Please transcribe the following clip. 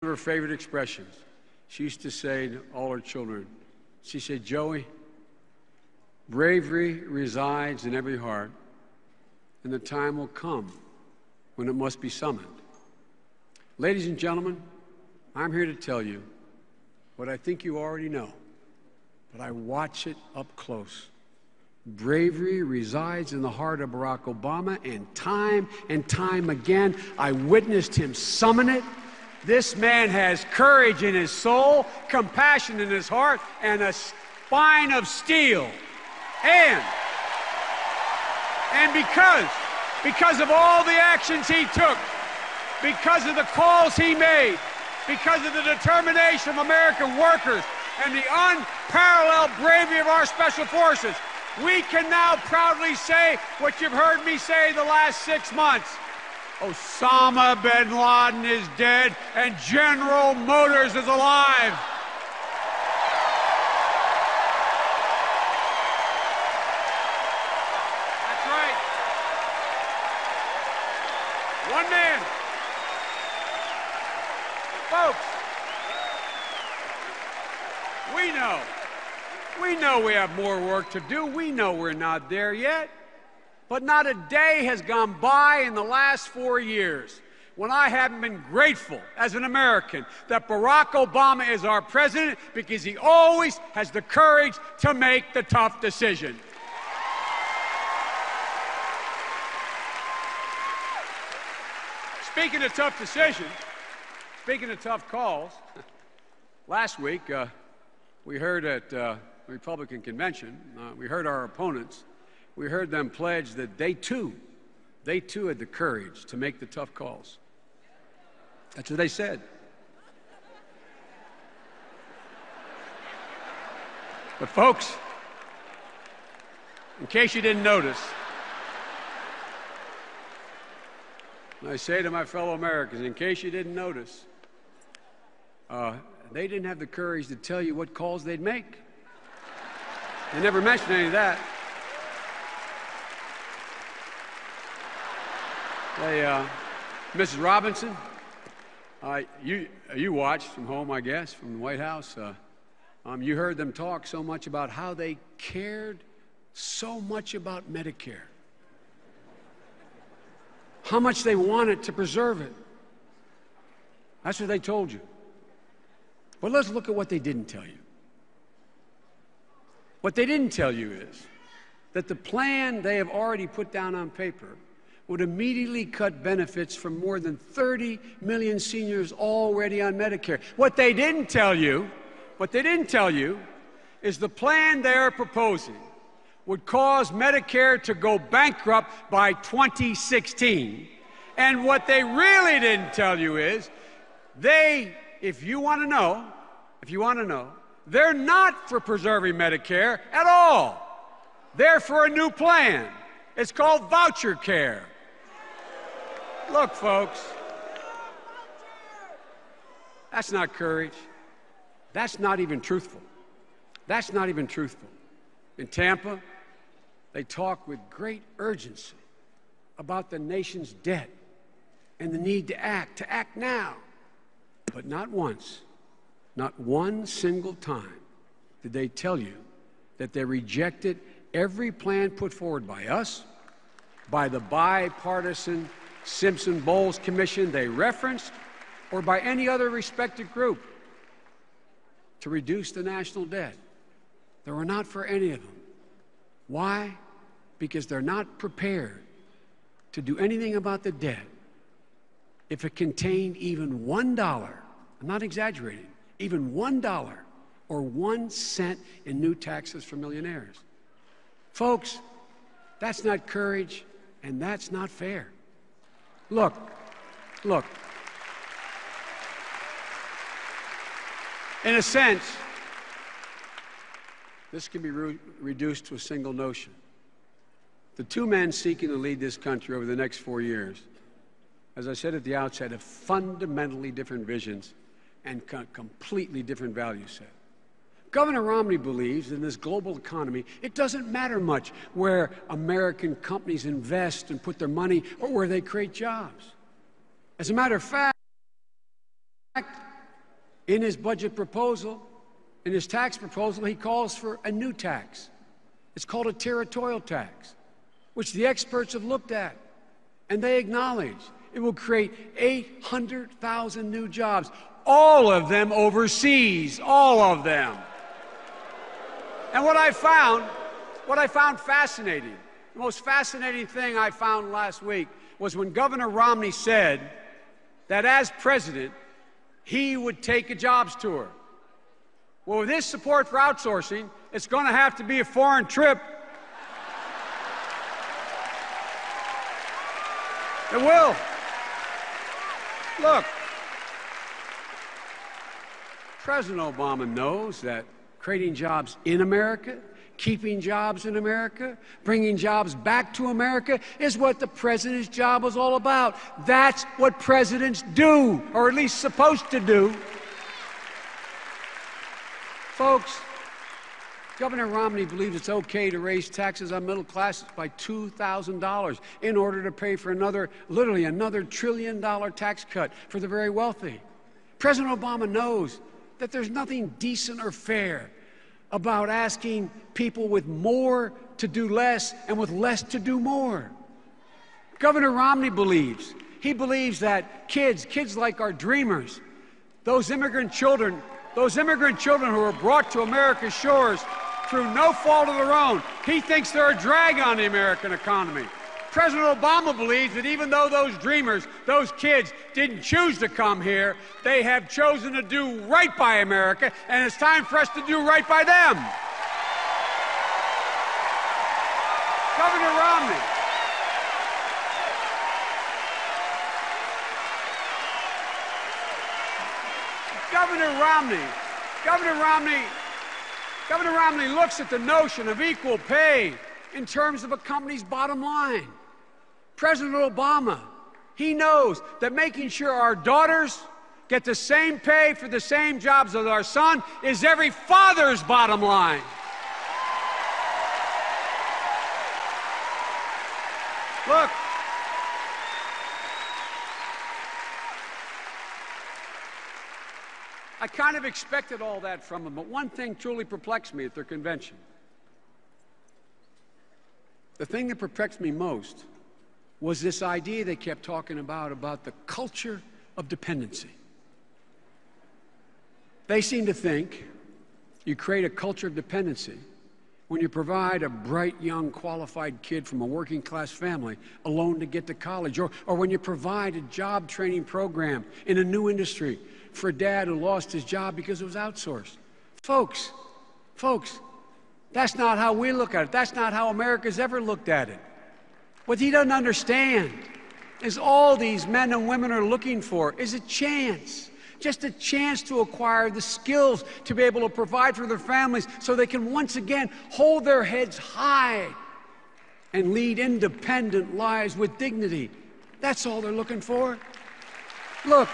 her favorite expressions. She used to say to all her children, she said, "Joey, bravery resides in every heart, and the time will come when it must be summoned." Ladies and gentlemen, I'm here to tell you what I think you already know, but I watch it up close. Bravery resides in the heart of Barack Obama, and time again, I witnessed him summon it. This man has courage in his soul, compassion in his heart, and a spine of steel. And because of all the actions he took, because of the calls he made, because of the determination of American workers and the unparalleled bravery of our special forces, we can now proudly say what you've heard me say the last 6 months. Osama bin Laden is dead and General Motors is alive. That's right. One man. Folks, we know we have more work to do. We know we're not there yet. But not a day has gone by in the last 4 years when I haven't been grateful as an American that Barack Obama is our president, because he always has the courage to make the tough decision. Speaking of tough decisions, speaking of tough calls, last week we heard at the Republican convention, we heard our opponents. We heard them pledge that they too had the courage to make the tough calls. That's what they said. But folks, in case you didn't notice, I say to my fellow Americans, in case you didn't notice, they didn't have the courage to tell you what calls they'd make. They never mentioned any of that. Mrs. Robinson, you watched from home, I guess, from the White House. You heard them talk so much about how they cared so much about Medicare, how much they wanted to preserve it. That's what they told you. But let's look at what they didn't tell you. What they didn't tell you is that the plan they have already put down on paper would immediately cut benefits from more than 30 million seniors already on Medicare. What they didn't tell you is the plan they're proposing would cause Medicare to go bankrupt by 2016. And what they really didn't tell you is if you want to know, they're not for preserving Medicare at all. They're for a new plan. It's called voucher care. Look, folks, that's not courage. That's not even truthful. That's not even truthful. In Tampa, they talk with great urgency about the nation's debt and the need to act now. But not once, not one single time did they tell you that they rejected every plan put forward by us, by the bipartisan Simpson-Bowles Commission they referenced, or by any other respected group to reduce the national debt. They were not for any of them. Why? Because they're not prepared to do anything about the debt if it contained even $1, I'm not exaggerating, even $1 or 1 cent in new taxes for millionaires. Folks, that's not courage, and that's not fair. Look. In a sense, this can be reduced to a single notion. The two men seeking to lead this country over the next 4 years, as I said at the outset, have fundamentally different visions and completely different value set. Governor Romney believes in this global economy, it doesn't matter much where American companies invest and put their money or where they create jobs. As a matter of fact, In his budget proposal, in his tax proposal, he calls for a new tax. It's called a territorial tax, which the experts have looked at, and they acknowledge it will create 800,000 new jobs, all of them overseas, all of them. And what I found fascinating, the most fascinating thing I found last week was when Governor Romney said that as president, he would take a jobs tour. Well, with his support for outsourcing, it's going to have to be a foreign trip. It will. Look, President Obama knows that creating jobs in America, keeping jobs in America, bringing jobs back to America is what the president's job was all about. That's what presidents do, or at least supposed to do. Folks, Governor Romney believes it's okay to raise taxes on middle classes by $2,000 in order to pay for literally another $1 trillion tax cut for the very wealthy. President Obama knows that there's nothing decent or fair about asking people with more to do less and with less to do more. Governor Romney believes that kids like our dreamers, those immigrant children who were brought to America's shores through no fault of their own, he thinks they're a drag on the American economy. President Obama believes that even though those dreamers, those kids, didn't choose to come here, they have chosen to do right by America, and it's time for us to do right by them. Governor Romney. Governor Romney looks at the notion of equal pay in terms of a company's bottom line. President Obama, he knows that making sure our daughters get the same pay for the same jobs as our son is every father's bottom line. Look, I kind of expected all that from them, but one thing truly perplexed me at their convention. The thing that perplexed me most was this idea they kept talking about the culture of dependency. They seem to think you create a culture of dependency when you provide a bright, young, qualified kid from a working-class family a loan to get to college, or when you provide a job training program in a new industry for a dad who lost his job because it was outsourced. Folks, that's not how we look at it. That's not how America's ever looked at it. What he doesn't understand is all these men and women are looking for is a chance, just a chance to acquire the skills to be able to provide for their families so they can once again hold their heads high and lead independent lives with dignity. That's all they're looking for. Look.